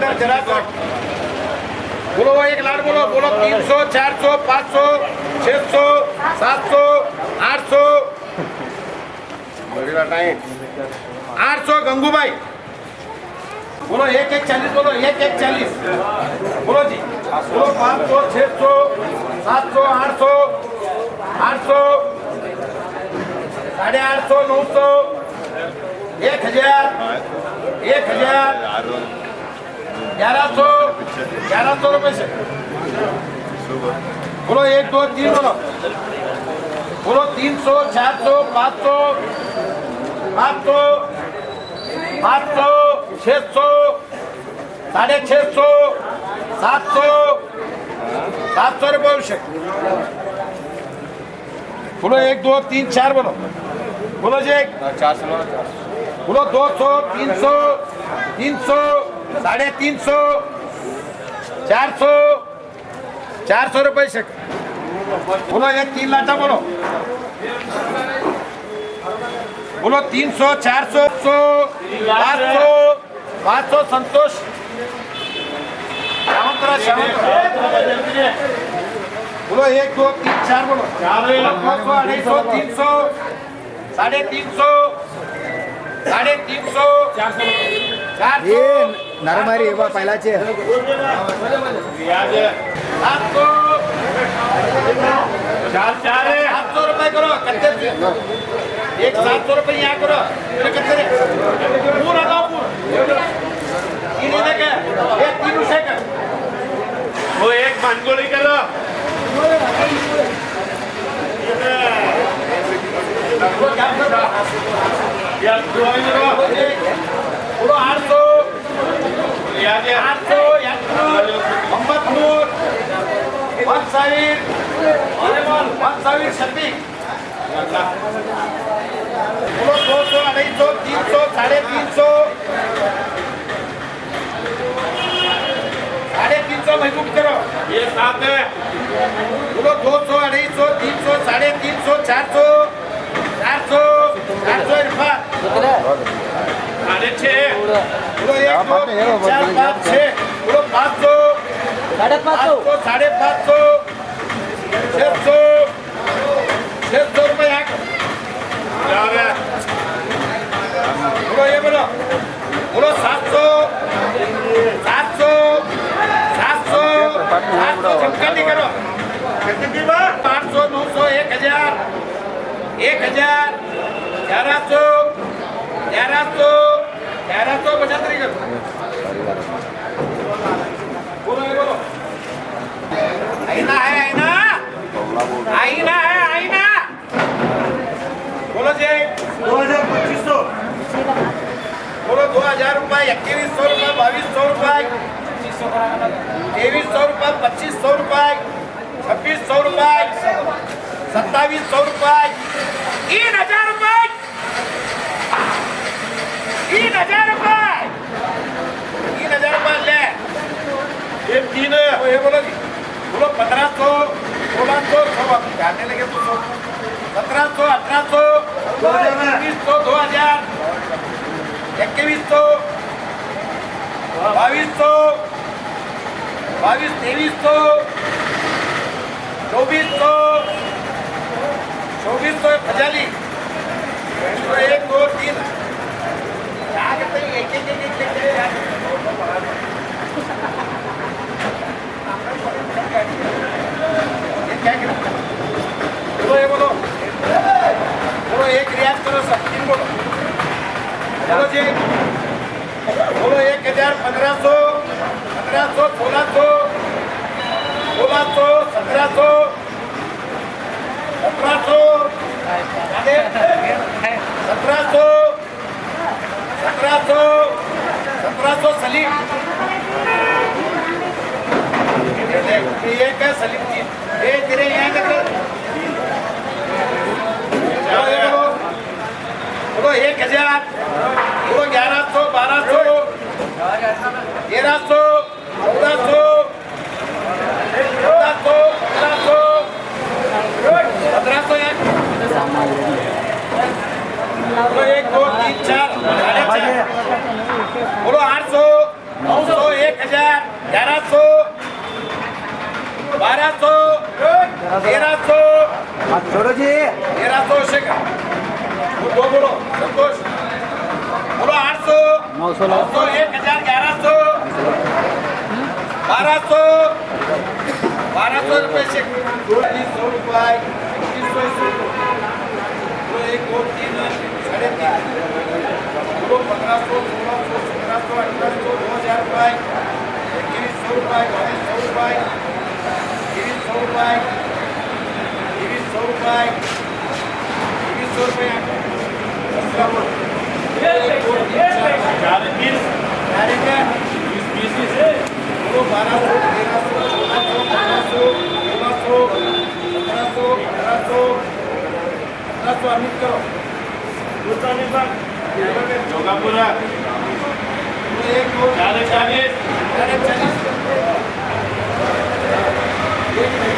अंदर जरा बोलो एक लाख बोलो बोलो 300 400 500 600 700 800 800 गंगूबाई बोलो एक 40 बोलो एक 40 बोलो जी बोलो 500 600 700 800 800 850 900 1000 1100 रुपये से बोलो 1 2 3 बोलो बोलो 300 400 500 500 500 600 650 700 700 रुपये आवश्यक बोलो 1 2 3 4 बोलो बोलो जी 400 बोलो 200 300 300 350 400 400 रुपये शेक बोलो एक 3 लाटा बोलो बोलो 300 400 500 500 संतोष बोलो 1 2 3 4 बोलो 200 250 300 350 350 400 नरमारी पहिलाचे 700 रुपये करो कच्चे एक 700 रुपये यहाँ करो कच्चे पूरा गाँव पूरा एक 3 सेकंड वो एक मानगोली करो बोलो 800 छब्बीस बोलो 200 250 300 350 महबूब करो ये साथ है बोलो 200 250 300 350 400 400 400 6 बोलो 1 2 3 4 5 6 बोलो 500 550 550 600 600 रुपये बोलो ये बोलो बोलो 700 700 700 700 करो 800 900 1000 1100 1100 75 करो बोलो ये बोलो आईना है आईना आईना है आईना बोलो जी 2500 बोलो 2000 रुपये 2100 रुपये 2200 रुपये 2300 रुपये 2500 रुपये 2600 रुपये 2700 रुपये 3000 रुपये 3000 रुपये 3000 रुपये ले ये 3 ये बोलो जी बोलो 1500 1600 सब जाने लगे तो 1700 1800 1900 2000 2100 2200 2300 2400 खजाली 1 2 3 क्या करते हैं एक क्या बोलो ये बोलो बोलो एक रियाज करो सब 3 बोलो बोलो जी बोलो 1000 1500 1600 1700 1700 1700 सलीम ये क्या सलीम जी ये तेरे यहाँ तक बोलो 1000 बोलो 1100 1200 1300 1400 1500 1 2 3 4 बोलो 800 900 1000 1100 1200 1300 हाथ छोड़ो जी 1300 से का दो बोलो संतोष बोलो 800 900 900 1100 1200 1200 रुपये से 200 रुपये 2100 बोलो 1 2 3 साढ़े 3 बोलो 1500 1600 1700 1800 2000 रुपये 2100 रुपये 2200 रुपये 2300 रुपये 2300 रुपये 2300 रुपये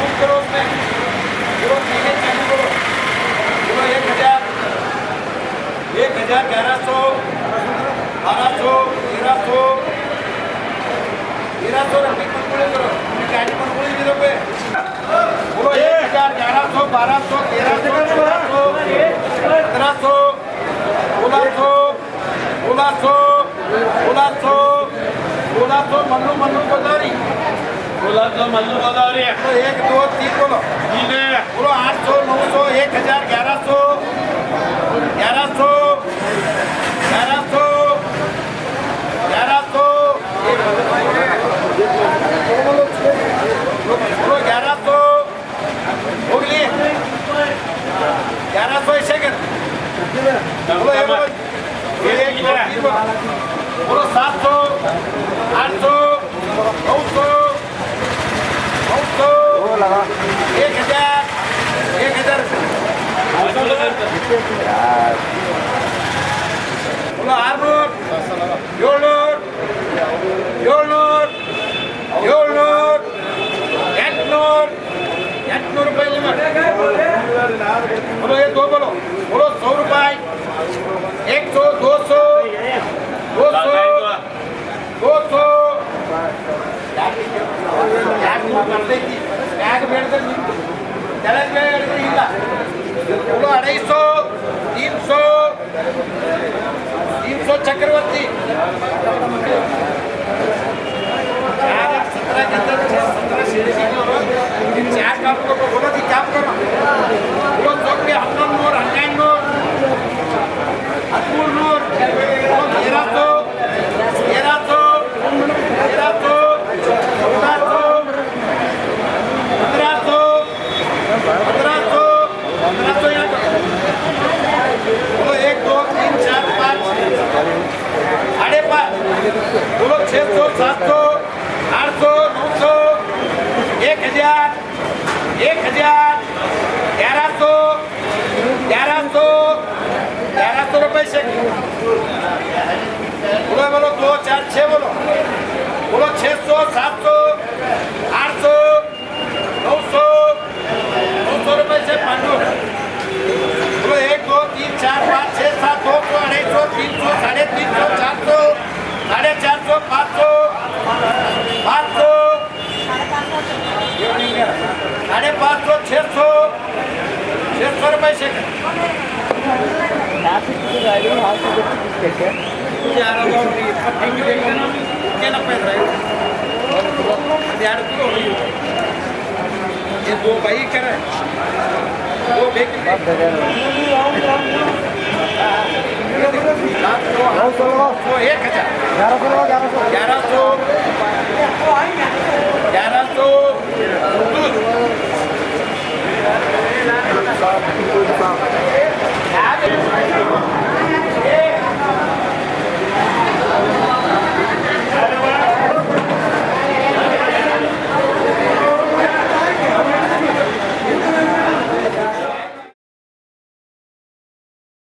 1 2 3 बोलो बोलो 800 900 1000 1100 1100 1100 1100 बोलो 1100 होगली 1100 ऐसे कर बोलो बोलो 700 800 900 900 वो लगा 1000 बोलो 600 700 रुपये लिमिट बोलो ये दो बोलो 100 रुपये 100 200 200 200 बोलो 250 300 300 चक्रवर्ती 17 के अंदर 17 चार काम को बोलो कि क्या करो बोलो चौक पे 11 नूर 13 नूर 13 नूर 1300 1300 1300 बोलो 1 2 3 4 5 साढ़े 5 बोलो 600 700 800 900 1000 1100 1100 1100 रुपये से बोलो बोलो 2 4 6 बोलो बोलो 600 700 800 900 900 रुपये से पांडु बोलो 1 2 3 4 5 6 7 200 250 300 350 400 450 500 550 600 600 रुपये से ये दो भाई कर दो बेक वो 1000 1100